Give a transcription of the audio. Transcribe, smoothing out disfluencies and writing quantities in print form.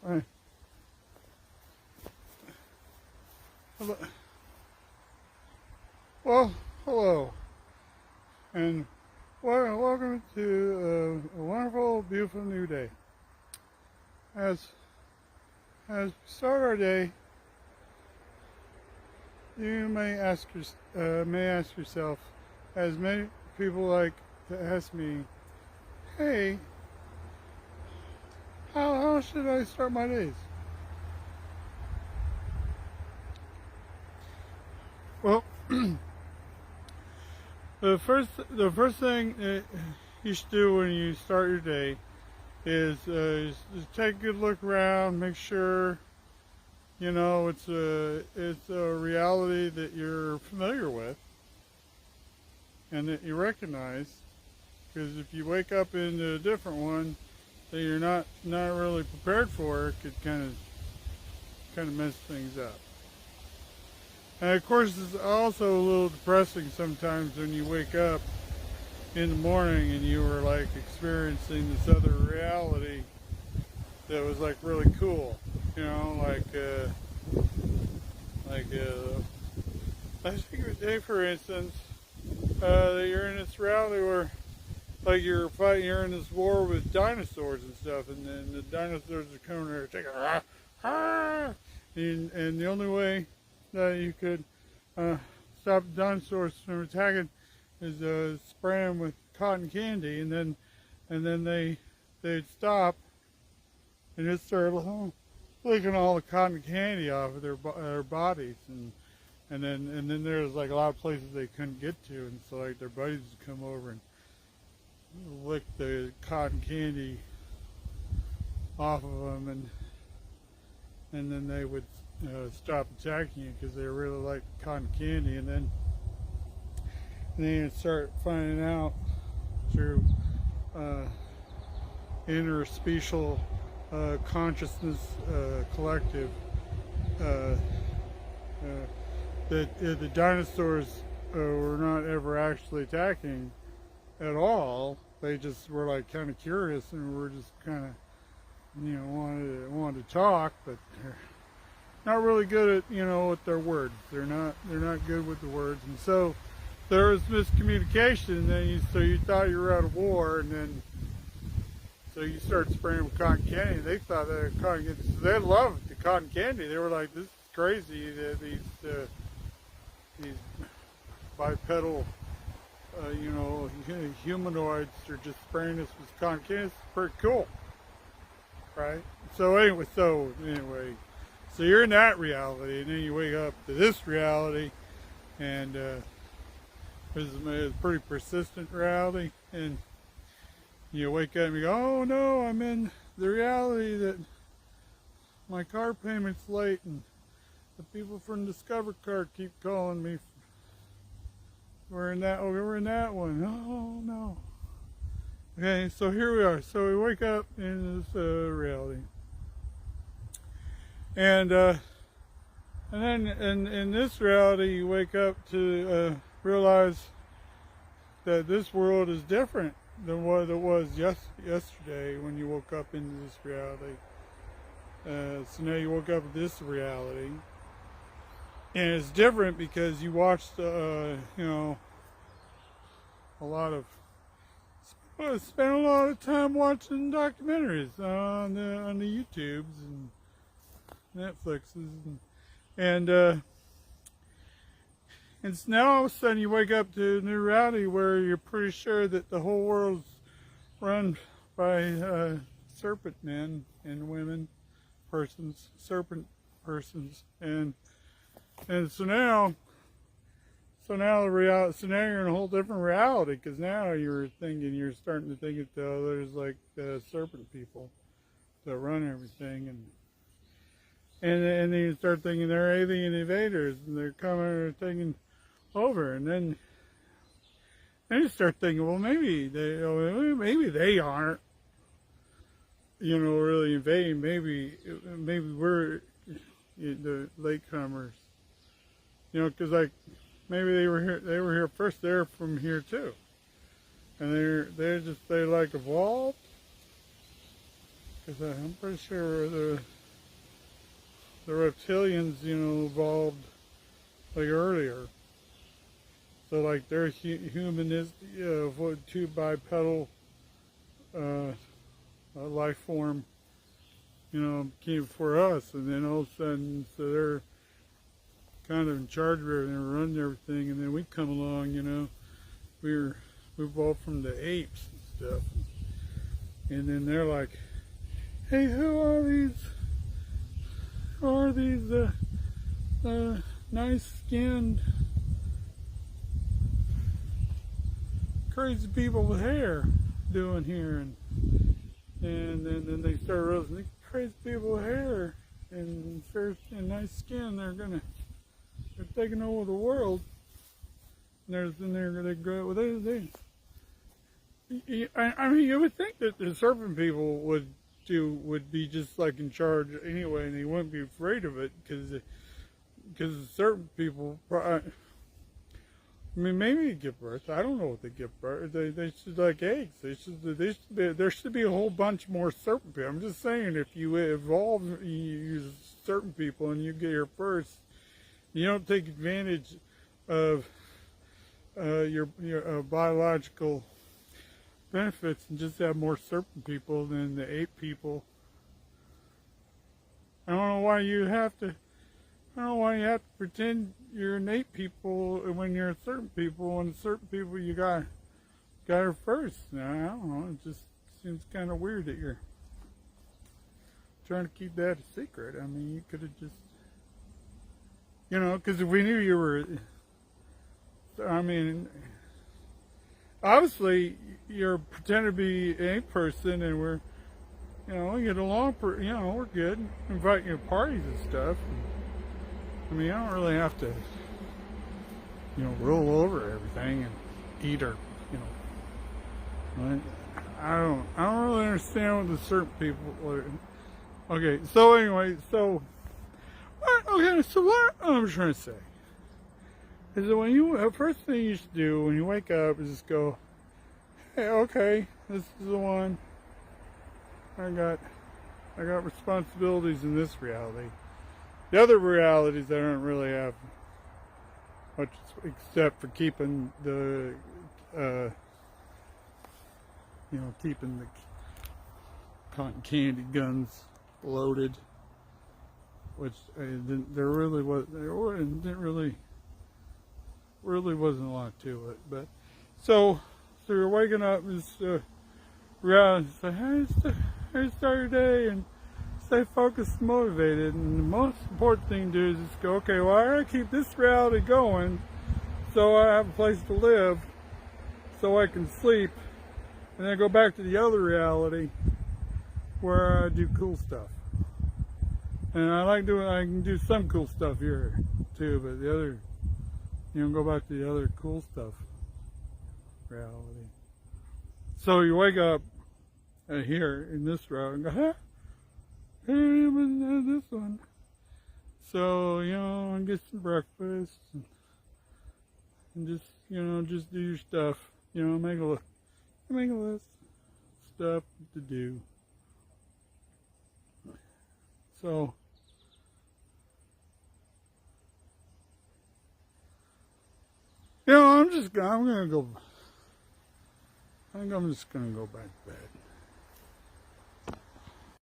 Right. Hello. Well, hello, and welcome to a wonderful, beautiful new day. As we start our day, you may ask yourself, as many people like to ask me, "Hey, how should I start my days?" Well, the first thing that you should do when you start your day is just take a good look around, make sure it's a reality that you're familiar with and that you recognize. Because if you wake up into a different one that you're not really prepared for, it could kind of mess things up. And of course, it's also a little depressing sometimes when you wake up in the morning and you were like experiencing this other reality that was like really cool. You know, I think today, for instance, that you're in this reality where like you're in this war with dinosaurs and stuff, and then the dinosaurs are coming there, taking and the only way that you could stop the dinosaurs from attacking is spray them with cotton candy, and then they'd stop and just start licking all the cotton candy off of their bodies, and then there's like a lot of places they couldn't get to, and so like their buddies would come over and lick the cotton candy off of them, and then they would stop attacking you because they really like cotton candy, and then you'd start finding out through interspecial consciousness collective uh, that the dinosaurs were not ever actually attacking at all. They just were like kind of curious and were just kind of wanted to talk, but they're not really good at with their words. They're not good with the words, and so there was miscommunication. And then so you thought you were out of war, and then so you started spraying with cotton candy. They thought they were cotton candy, so they loved the cotton candy. They were like, "This is crazy that these bipedal humanoids are just spraying us with cotton candy. It's pretty cool, right?" So anyway, so you're in that reality, and then you wake up to this reality, and it's a pretty persistent reality, and you wake up and you go, "Oh no, I'm in the reality that my car payment's late, and the people from Discover Card keep calling me. We're in that one. Oh no." Okay, so here we are. So we wake up in this reality, and then in this reality, you wake up to realize that this world is different than what it was yesterday when you woke up into this reality. So now you woke up in this reality, and it's different because you watched a lot of spent a lot of time watching documentaries on the YouTubes and Netflixes, and so now all of a sudden you wake up to a new reality where you're pretty sure that the whole world's run by serpent men and women, serpent persons, and so now you're in a whole different reality, because now you're starting to think that there's like serpent people that run everything, and then you start thinking they're alien invaders and they're coming or taking over, and then you start thinking, well, maybe they aren't really invading. Maybe we're the latecomers, because like maybe they were here first. They're from here too, and they like evolved, because I'm pretty sure the reptilians, evolved like earlier. So like they're humanistic, two bipedal life form, came for us, and then all of a sudden, so they're kind of in charge of everything, running everything, and then we come along, we evolved from the apes and stuff, and then they're like, hey, who are these? Who are these nice-skinned, crazy people with hair doing here? And then they start realizing these crazy people with hair and nice skin, they're taking over the world. And they go, I mean, you would think that the serpent people would be just like in charge anyway, and they wouldn't be afraid of it because the serpent people. I mean, maybe they give birth. I don't know what they give birth. They should like eggs. There should be a whole bunch more serpent people. I'm just saying, if you evolve, you use serpent people, and you get here first, you don't take advantage of your biological benefits and just have more serpent people than the ape people. I don't know why you have to. I don't know why you have to pretend you're an ape people when you're a certain people, and certain people you got her first. Now, I don't know. It just seems kind of weird that you're trying to keep that a secret. I mean, you could have just, because if we knew you were, I mean, obviously you're pretending to be an ape person, and we're, we get along. We're good. Invite you to parties and stuff. I mean, I don't really have to, roll over everything and eat her, I don't really understand what the certain people are. Okay, so anyway, so what I'm trying to say is that first thing you should do when you wake up is just go, hey, okay, this is the one. I got responsibilities in this reality. The other realities I don't really have much except for keeping the, keeping the cotton candy guns loaded, which there really wasn't a lot to it. But so you're waking up and reality, say, hey, start your day and stay focused and motivated. And the most important thing to do is just go, okay, well, I gotta keep this reality going so I have a place to live, so I can sleep, and then go back to the other reality where I do cool stuff. And I can do some cool stuff here too, but the other, go back to the other cool stuff reality. So you wake up here in this reality and go, huh? Here I am in this one. So, and get some breakfast and just, just do your stuff. Make a list of stuff to do. So, I'm just gonna go back to bed.